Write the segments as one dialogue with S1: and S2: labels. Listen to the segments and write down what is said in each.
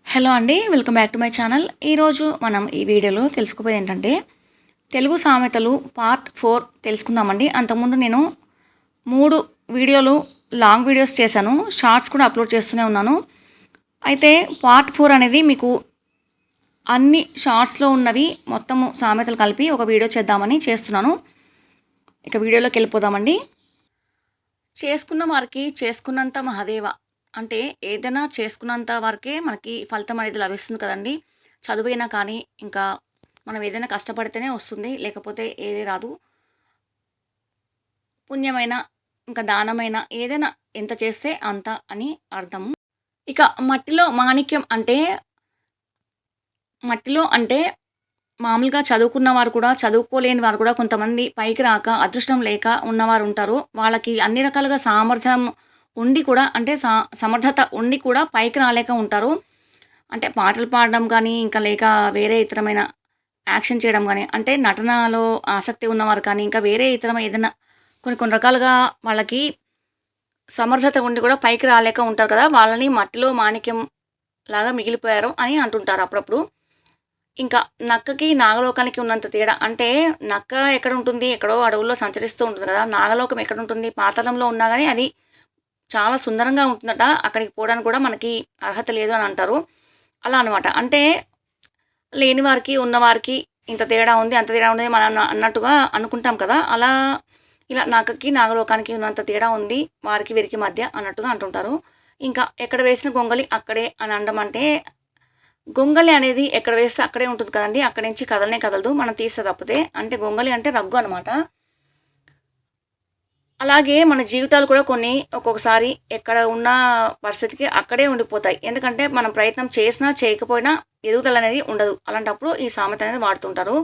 S1: Hello అండి. Welcome back to my channel. ఈరోజు మనం ఈ వీడియోలో తెలుసుకోబోయేది ఏంటంటే, తెలుగు సామెతలు పార్ట్ 4 తెలుసుకుందామండి. అంతకుముందు నేను 3 వీడియోలు లాంగ్ వీడియోస్ చేశాను. షార్ట్స్ కూడా అప్లోడ్ చేస్తూనే ఉన్నాను. అయితే పార్ట్ 4 అనేది మీకు అన్ని షార్ట్స్‌లో ఉన్నవి మొత్తము సామెతలు కలిపి ఒక వీడియో చేద్దామని చేస్తున్నాను. ఇక వీడియోలోకి వెళ్ళిపోదామండి. చేసుకున్న వారికి చేసుకున్నంత మహాదేవ. అంటే ఏదైనా చేసుకున్నంత వరకే మనకి ఫలితం అనేది లభిస్తుంది కదండీ. చదువైనా కానీ, ఇంకా మనం ఏదైనా కష్టపడితేనే వస్తుంది. లేకపోతే ఏది రాదు. పుణ్యమైన, ఇంకా దానమైన ఏదైనా ఎంత చేస్తే అంత అని అర్థం. ఇక మట్టిలో అంటే మామూలుగా చదువుకున్న వారు కూడా, చదువుకోలేని వారు కూడా కొంతమంది పైకి రాక, అదృష్టం లేక ఉన్నవారు ఉంటారు. వాళ్ళకి అన్ని రకాలుగా సామర్థ్యం ఉండి కూడా అంటే సమర్థత ఉండి కూడా పైకి రాలేక ఉంటారు. అంటే పాటలు పాడడం కానీ, ఇంకా లేక వేరే ఇతరమైన యాక్షన్ చేయడం గానీ, అంటే నటనలో ఆసక్తి ఉన్నవారు కానీ, ఇంకా వేరే ఇతరమైన ఏదైనా కొన్ని కొన్ని రకాలుగా వాళ్ళకి సమర్థత ఉండి కూడా పైకి రాలేక ఉంటారు కదా! వాళ్ళని మట్టిలో మాణిక్యం లాగా మిగిలిపోయారు అని అంటుంటారు అప్పుడప్పుడు. ఇంకా నక్కకి, నాగలోకానికి ఉన్నంత తేడా. అంటే నక్క ఎక్కడుంటుంది? ఎక్కడో అడవుల్లో సంచరిస్తూ ఉంటుంది కదా! నాగలోకం ఎక్కడుంటుంది? పాతాళంలో ఉన్నా గానీ అది చాలా సుందరంగా ఉంటుందట. అక్కడికి పోవడానికి కూడా మనకి అర్హత లేదు అని అంటారు. అలా అనమాట. అంటే లేని వారికి, ఉన్నవారికి ఇంత తేడా ఉంది, అంత తేడా ఉంది మనం అన్నట్టుగా అనుకుంటాం కదా! అలా ఇలా నక్కకి, నాగలోకానికి ఉన్నంత తేడా ఉంది వారికి, వీరికి మధ్య అన్నట్టుగా అంటుంటారు. ఇంకా ఎక్కడ వేసిన గొంగళి అక్కడే అని అనడం అంటే గొంగళి అనేది ఎక్కడ వేస్తే అక్కడే ఉంటుంది కదండీ! అక్కడి నుంచి కదలనే కదలదు. మనం తీస్తే తప్పితే. అంటే గొంగళి అంటే రగ్గు అనమాట. అలాగే మన జీవితాలు కూడా కొన్ని ఒక్కొక్కసారి ఎక్కడ ఉన్న పరిస్థితికి అక్కడే ఉండిపోతాయి. ఎందుకంటే మనం ప్రయత్నం చేసినా, చేయకపోయినా ఎదుగుదల అనేది ఉండదు. అలాంటప్పుడు ఈ సామెత అనేది వాడుతుంటారు.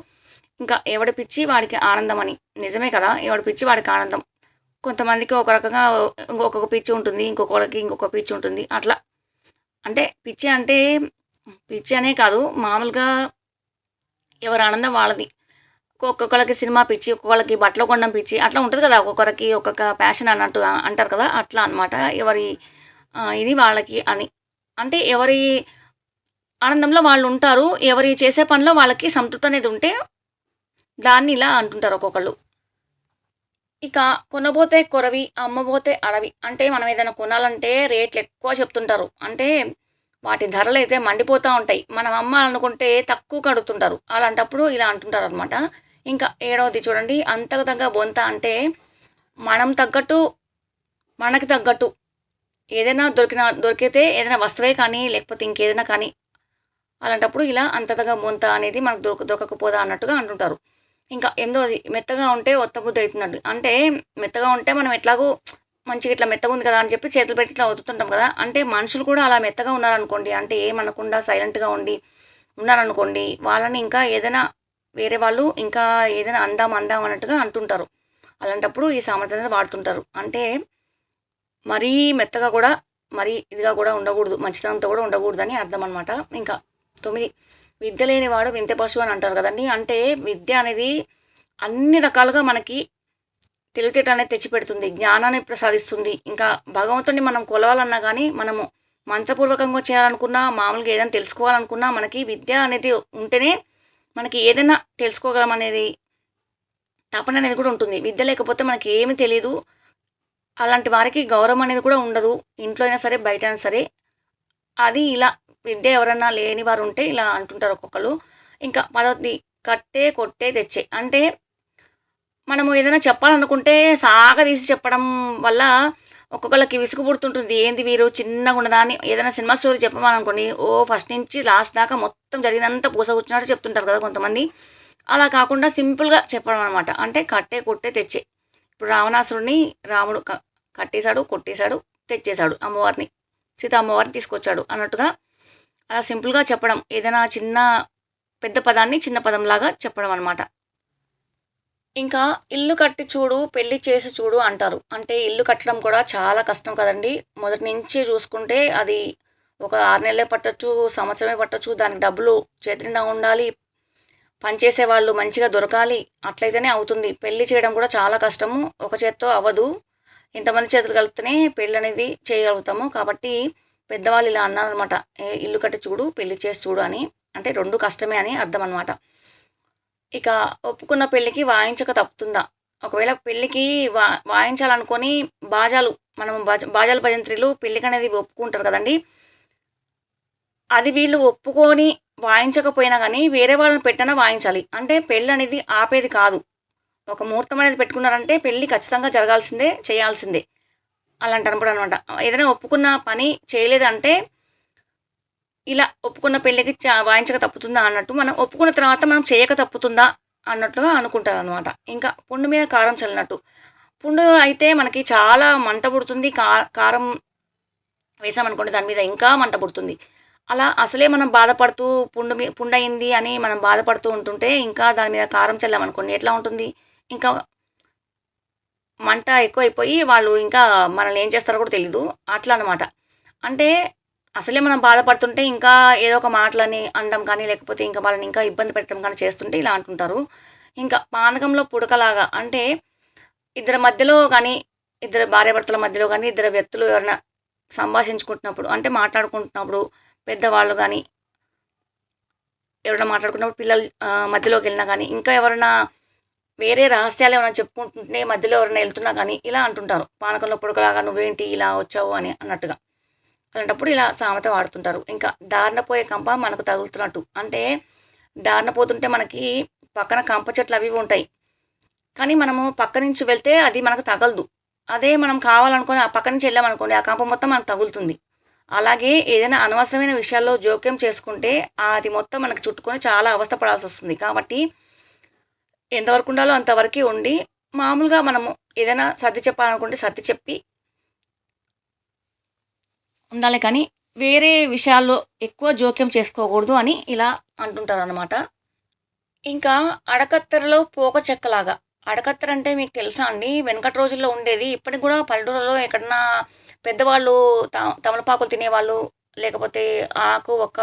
S1: ఇంకా ఎవడి పిచ్చి వాడికి ఆనందం అని. నిజమే కదా! ఎవడి పిచ్చి వాడికి ఆనందం. కొంతమందికి ఒక రకంగా ఇంకొక పిచ్చి ఉంటుంది. ఇంకొకళ్ళకి ఇంకొక పిచ్చి ఉంటుంది. అట్లా. అంటే పిచ్చి అంటే పిచ్చి అనే కాదు. మామూలుగా ఎవరి ఆనందం వాళ్ళది. ఒక్కొక్కళ్ళకి సినిమా పిచ్చి, ఒక్కొక్కళ్ళకి బట్టలు కొనడం పిచ్చి అట్లా ఉంటది కదా! ఒక్కొక్కరికి ఒక్కొక్క ప్యాషన్ అన్నట్టు అంటారు కదా! అట్లా అనమాట. ఎవరి ఇది వాళ్ళకి అని. అంటే ఎవరి ఆనందంలో వాళ్ళుంటారు. ఎవరి చేసే పనిలో వాళ్ళకి సంతృప్తి అనేది ఉంటే దాన్ని ఇలా అంటుంటారు ఒక్కొక్కళ్ళు. ఇక కొనబోతే కొరవి, అమ్మబోతే అడవి. అంటే మనం ఏదైనా కొనాలంటే రేట్లు ఎక్కువ చెప్తుంటారు. అంటే వాటి ధరలైతే మండిపోతా ఉంటాయి. మనం అమ్మాలనుకుంటే తక్కువకి అడుగుతుంటారు. అలాంటప్పుడు ఇలా అంటుంటారనమాట. ఇంకా ఏడవది చూడండి. అంతకు తగ్గ బొంత అంటే మనం తగ్గట్టు, మనకి తగ్గట్టు ఏదైనా దొరికితే ఏదైనా వస్తువే కానీ, లేకపోతే ఇంకేదైనా కానీ అలాంటప్పుడు ఇలా అంతగా బొంత అనేది మనకు దొరకకపోదా అన్నట్టుగా అంటుంటారు. ఇంకా ఎనిమిదవది మెత్తగా ఉంటే ఒత్తబుద్ధి అవుతుందండి. అంటే మెత్తగా ఉంటే మనం ఎట్లాగో మంచిగా ఇట్లా మెత్తగా ఉంది కదా అని చెప్పి చేతులు పెట్టి ఇట్లా ఒత్తుతుంటాం కదా! అంటే మనుషులు కూడా అలా మెత్తగా ఉన్నారనుకోండి, అంటే ఏమనకుండా సైలెంట్‌గా ఉండి ఉన్నారనుకోండి, వాళ్ళని ఇంకా ఏదైనా వేరే వాళ్ళు ఇంకా ఏదైనా అందాం, అందాం అన్నట్టుగా అంటుంటారు. అలాంటప్పుడు ఈ సామెత అనేది వాడుతుంటారు. అంటే మరీ మెత్తగా కూడా, మరీ ఇదిగా కూడా ఉండకూడదు. మంచితనంతో కూడా ఉండకూడదని అర్థం అనమాట. ఇంకా 9 విద్య లేనివాడు వింత పశువు అని అంటారు కదండీ! అంటే విద్య అనేది అన్ని రకాలుగా మనకి తెలివితేటలనేది తెచ్చిపెడుతుంది. జ్ఞానాన్ని ప్రసాదిస్తుంది. ఇంకా భగవంతుడిని మనం కొలవాలన్నా గానీ, మనము మంత్రపూర్వకంగా చేయాలనుకున్నా, మామూలుగా ఏదైనా తెలుసుకోవాలనుకున్నా, మనకి విద్య అనేది ఉంటేనే మనకి ఏదైనా తెలుసుకోగలమనేది తపన అనేది కూడా ఉంటుంది. విద్య లేకపోతే మనకి ఏమి తెలీదు. అలాంటి వారికి గౌరవం అనేది కూడా ఉండదు. ఇంట్లో అయినా సరే, బయటైనా సరే. అది ఇలా విద్య ఎవరన్నా లేని వారుంటే ఇలా అంటుంటారు ఒక్కొక్కళ్ళు. ఇంకా 10ది కట్టే, కొట్టే, తెచ్చే. అంటే మనము ఏదైనా చెప్పాలనుకుంటే సాగదీసి చెప్పడం వల్ల ఒక్కొక్కళ్ళకి విసుగు పుడుతుంటుంది. ఏంది వీరు చిన్నగున్నదాన్ని ఏదైనా సినిమా స్టోరీ చెప్పమనుకోండి, ఫస్ట్ నుంచి లాస్ట్ దాకా మొత్తం జరిగిందంతా పూసగుచ్చినట్టు చెప్తుంటారు కదా కొంతమంది. అలా కాకుండా సింపుల్‌గా చెప్పడం అనమాట. అంటే కట్టే, కొట్టే, తెచ్చే. ఇప్పుడు రావణాసురుడిని రాముడు కట్టేశాడు, కొట్టేశాడు, తెచ్చేశాడు అమ్మవారిని. సీత అమ్మవారిని తీసుకొచ్చాడు అన్నట్టుగా అలా సింపుల్‌గా చెప్పడం. ఏదైనా పెద్ద పదాన్ని చిన్న పదంలాగా చెప్పడం అనమాట. ఇంకా ఇల్లు కట్టి చూడు, పెళ్లి చేసి చూడు అంటారు. అంటే ఇల్లు కట్టడం కూడా చాలా కష్టం కదండీ! మొదటి నుంచి చూసుకుంటే అది ఒక 6 నెలలే పట్టొచ్చు, సంవత్సరమే పట్టొచ్చు. దానికి డబ్బులు చేతి నిండా ఉండాలి. పనిచేసేవాళ్ళు మంచిగా దొరకాలి. అట్లయితేనే అవుతుంది. పెళ్లి చేయడం కూడా చాలా కష్టము. ఒక చేత్తో అవ్వదు. ఇంతమంది చేతులు కలిపితేనే పెళ్ళనేది చేయగలుగుతాము. కాబట్టి పెద్దవాళ్ళు ఇలా అన్నారనమాట. ఇల్లు కట్టి చూడు, పెళ్లి చేసి చూడు అని. అంటే 2 కష్టమే అని అర్థం అనమాట. ఇక ఒప్పుకున్న పెళ్ళికి వాయించక తప్పుతుందా? ఒకవేళ పెళ్ళికి వాయించాలనుకోని బాజాలు మనం బాజాలు భజంత్రీలు పెళ్ళికనేది ఒప్పుకుంటారు కదండీ! అది వీళ్ళు ఒప్పుకొని వాయించకపోయినా గానీ, వేరే వాళ్ళని పెట్టైనా వాయించాలి. అంటే పెళ్ళనేది ఆపేది కాదు. ఒక ముహూర్తం అనేది పెట్టుకున్నారంటే పెళ్లి ఖచ్చితంగా జరగాల్సిందే, చేయాల్సిందే. అలాంటప్పుడనమాట. ఏదైనా ఒప్పుకున్న పని చేయలేదంటే, ఇలా ఒప్పుకున్న పెళ్ళికి వాయించక తప్పుతుందా అన్నట్టు, మనం ఒప్పుకున్న తర్వాత మనం చేయక తప్పుతుందా అన్నట్లుగా అనుకుంటారనమాట. ఇంకా పుండు మీద కారం చల్లినట్టు. పుండు అయితే మనకి చాలా మంట పుడుతుంది. కారం వేసామనుకోండి దాని మీద ఇంకా మంట పుడుతుంది. అలా అసలే మనం బాధపడుతూ పుండయింది అని మనం బాధపడుతూ ఉంటుంటే, ఇంకా దాని మీద కారం చల్లామనుకోండి ఎట్లా ఉంటుంది? ఇంకా మంట ఎక్కువైపోయి వాళ్ళు ఇంకా మనల్ని ఏం చేస్తారో కూడా తెలీదు. అట్లా అనమాట. అంటే అసలే మనం బాధపడుతుంటే ఇంకా ఏదో ఒక మాటలని అనడం కానీ, లేకపోతే ఇంకా వాళ్ళని ఇంకా ఇబ్బంది పెట్టడం కానీ చేస్తుంటే ఇలా అంటుంటారు. ఇంకా పానకంలో పుడకలాగా అంటే ఇద్దరి మధ్యలో గానీ, ఇద్దరు భార్యాభర్తల మధ్యలో గానీ, ఇద్దరు వ్యక్తులు ఎవరైనా సంభాషించుకుంటున్నప్పుడు అంటే మాట్లాడుకుంటున్నప్పుడు పెద్దవాళ్ళు గానీ, ఎవరైనా మాట్లాడుకున్నప్పుడు పిల్లలు మధ్యలోకెళ్ళినా గానీ, ఇంకా ఎవరైనా వేరే రహస్యాలేమైనా చెప్పుకుంటుంటే మధ్యలో ఎవరైనా ఎళ్తున్నా గానీ, ఇలా అంటుంటారు. పానకంలో పుడకలాగా నువ్వేంటి ఇలా వచ్చావు అని అన్నట్టుగా. అలాంటప్పుడు ఇలా సామెత వాడుతుంటారు. ఇంకా దారిన పోయే కంప మనకు తగులుతున్నట్టు. అంటే దారిన పోతుంటే మనకి పక్కన కంప చెట్లు అవి ఇవి ఉంటాయి. కానీ మనము పక్క నుంచి వెళ్తే అది మనకు తగలదు. అదే మనం కావాలనుకోని ఆ పక్క నుంచి ఎళ్ళామనుకోండి, ఆ కంప మొత్తం మనకు తగులుతుంది. అలాగే ఏదైనా అనవసరమైన విషయాల్లో జోక్యం చేసుకుంటే అది మొత్తం మనకు చుట్టుకొని చాలా అవస్థ పడాల్సొస్తుంది. కాబట్టి ఎంతవరకు ఉండాలో అంతవరకే ఉండి, మామూలుగా మనము ఏదైనా సర్ది చెప్పాలనుకుంటే సర్ది చెప్పి ఉండాలి కానీ, వేరే విషయాల్లో ఎక్కువ జోక్యం చేసుకోకూడదు అని ఇలా అంటుంటారనమాట. ఇంకా అడకత్తెరలో పోక చెక్కలాగా. అడకత్తెర అంటే మీకు తెలుసా అండి? వెనకటి రోజుల్లో ఉండేది. ఇప్పటికి గూడా పల్లెటూరులో ఎక్కడన్నా పెద్దవాళ్ళు తమలపాకులు తినేవాళ్ళు, లేకపోతే ఆకు, ఒక్క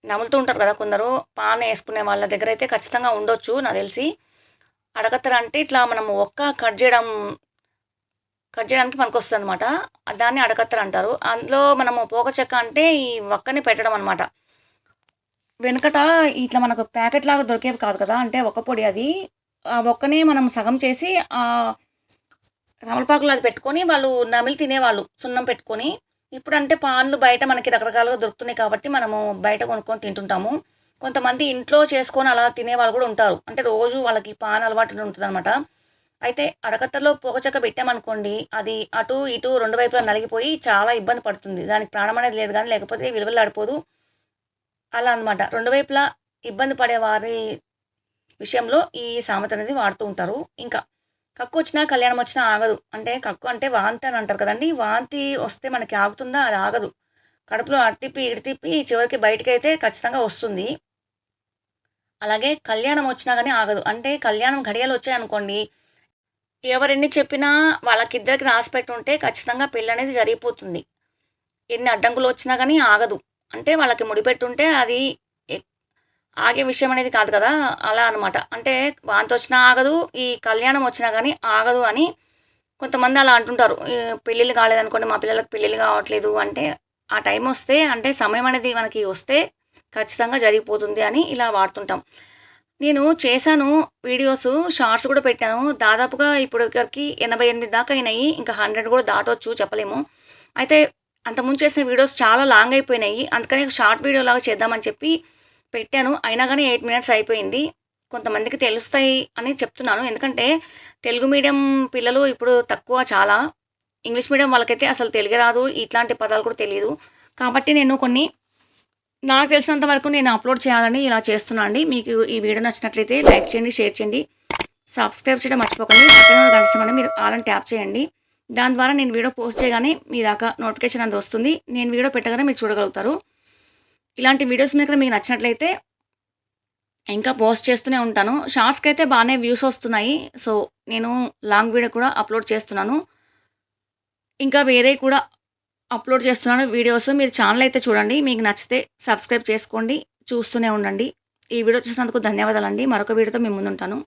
S1: నములుతూ ఉంటారు కదా కొందరు. పాన్ యేసుకునే వాళ్ళ దగ్గరైతే ఖచ్చితంగా ఉండొచ్చు నాకు తెలిసి. అడకత్తెర అంటే ఇట్లా మనము ఒక్క కట్ జేయడానికి పనికొస్తదనమాట. దాన్ని అడకత్తెర అంటారు. అందులో మనము పోక చెక్క అంటే ఈ వక్కని పెట్టడం అనమాట. వెనకట ఇట్లా మనకు ప్యాకెట్‌లాగా దొరికేవి కాదు కదా! అంటే ఒక్క పొడి అది. ఆ ఒక్కనే మనం సగం చేసి తమలపాకులో అది పెట్టుకొని వాళ్ళు నమిలి తినేవాళ్ళు సున్నం పెట్టుకొని. ఇప్పుడంటే పాన్లు బయట మనకి రకరకాలుగా దొరుకుతున్నాయి కాబట్టి మనము బయట కొనుక్కొని తింటుంటాము. కొంతమంది ఇంట్లో చేసుకొని అలా తినేవాళ్ళు కూడా ఉంటారు. అంటే రోజు వాళ్ళకి పాన్ అలవాటు ఉంటదనమాట. అయితే అడకత్తెరలో పోక చెక్క పెట్టామనుకోండి, అది అటు, ఇటు 2 వైపులా నలిగిపోయి చాలా ఇబ్బంది పడుతుంది. దానికి ప్రాణం అనేది లేదు గానీ, లేకపోతే విలవిల్లాడిపోదు. అలా అనమాట. 2 వైపులా ఇబ్బంది పడే వారి విషయంలో ఈ సామెత అనేది వాడుతూ ఉంటారు. ఇంకా కక్కొచ్చినా, కళ్యాణమొచ్చినా ఆగదు. అంటే కక్కు అంటే వాంతి అని అంటారు కదండీ! వాంతి వస్తే మనకి ఆగుతుందా? అది ఆగదు. కడుపులో అటు తిప్పి, ఇటు తిప్పి చివరికి బయటికైతే ఖచ్చితంగా వస్తుంది. అలాగే కళ్యాణమొచ్చినా గానీ ఆగదు. అంటే కళ్యాణం ఘడియలొచ్చాయనుకోండి, ఎవరెన్ని చెప్పినా వాళ్ళకిద్దరికి రాసిపెట్టుంటే ఖచ్చితంగా పెళ్ళనేది జరిగిపోతుంది. ఎన్ని అడ్డంకులొచ్చినా గానీ ఆగదు. అంటే వాళ్ళకి ముడిపెట్టుంటే అది ఎ ఆగే విషయం అనేది కాదు కదా! అలా అనమాట. అంటే వాంతొచ్చినా ఆగదు, ఈ కళ్యాణం వచ్చినా గానీ ఆగదు అని కొంతమంది అలా అంటుంటారు. పెళ్ళిళ్ళు కాలేదనుకోండి, మా పిల్లలకి పెళ్ళిళ్ళు కావట్లేదు అంటే, ఆ టైమొస్తే అంటే సమయం అనేది మనకి వస్తే ఖచ్చితంగా జరిగిపోతుంది అని ఇలా వాడుతుంటాం. నేను చేశాను వీడియోసు, షార్ట్స్ కూడా పెట్టాను. దాదాపుగా ఇప్పటివరకి 88 దాకా అయినాయి. ఇంకా 100 కూడా దాటొచ్చు చెప్పలేము. అయితే అంతకుముందు చేసిన వీడియోస్ చాలా లాంగ్ అయిపోయినాయి. అందుకని షార్ట్ వీడియోలాగా చేద్దామని చెప్పి పెట్టాను. అయినా గానీ 8 మినిట్స్ అయిపోయింది. కొంతమందికి తెలుస్తాయి అని చెప్తున్నాను. ఎందుకంటే తెలుగు మీడియం పిల్లలు ఇప్పుడు తక్కువ చాలా. ఇంగ్లీష్ మీడియం వాళ్ళకైతే అసలు తెలుగే రాదు. ఇట్లాంటి పదాలు కూడా తెలీదు. కాబట్టి నేను కొన్ని నాకు తెలిసినంత వరకు నేను అప్లోడ్ చేయాలని ఇలా చేస్తున్నా అండి. మీకు ఈ వీడియో నచ్చినట్లయితే లైక్ చేయండి, షేర్ చేయండి, సబ్స్క్రైబ్ చేయడం మర్చిపోకండి. పక్కన ఉన్న గంట సింబల్ని మీరు ఆల్ అని ట్యాప్ చేయండి. దాని ద్వారా నేను వీడియో పోస్ట్ చేయగానే మీ దాకా నోటిఫికేషన్ అనేది వస్తుంది. నేను వీడియో పెట్టగానే మీరు చూడగలుగుతారు. ఇలాంటి వీడియోస్ మీకు నచ్చినట్లయితే ఇంకా పోస్ట్ చేస్తూనే ఉంటాను. షార్ట్స్‌కి అయితే బాగానే వ్యూస్ వస్తున్నాయి. సో, నేను లాంగ్ వీడియో కూడా అప్లోడ్ చేస్తున్నాను. ఇంకా వేరేయి కూడా అప్లోడ్ చేస్తున్నాను వీడియోస్. మీరు ఛానల్ అయితే చూడండి. మీకు నచ్చితే సబ్స్క్రైబ్ చేసుకోండి. చూస్తూనే ఉండండి. ఈ వీడియో చూసినందుకు ధన్యవాదాలండి. మరొక వీడియోతో మీ ముందుంటాను.